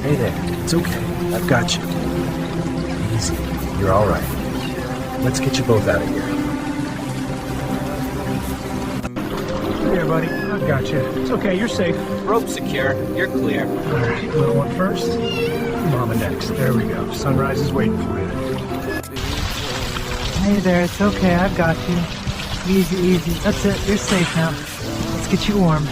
Hey there. It's okay. I've got you. Easy. You're all right. Let's get you both out of here. Here, buddy. I've got you. It's okay. You're safe. Rope secure. You're clear. All right. Little one first. Mama next. There we go. Sunrise is waiting for you. Hey there, it's okay, I've got you. Easy, easy. That's it, you're safe now. Let's get you warm.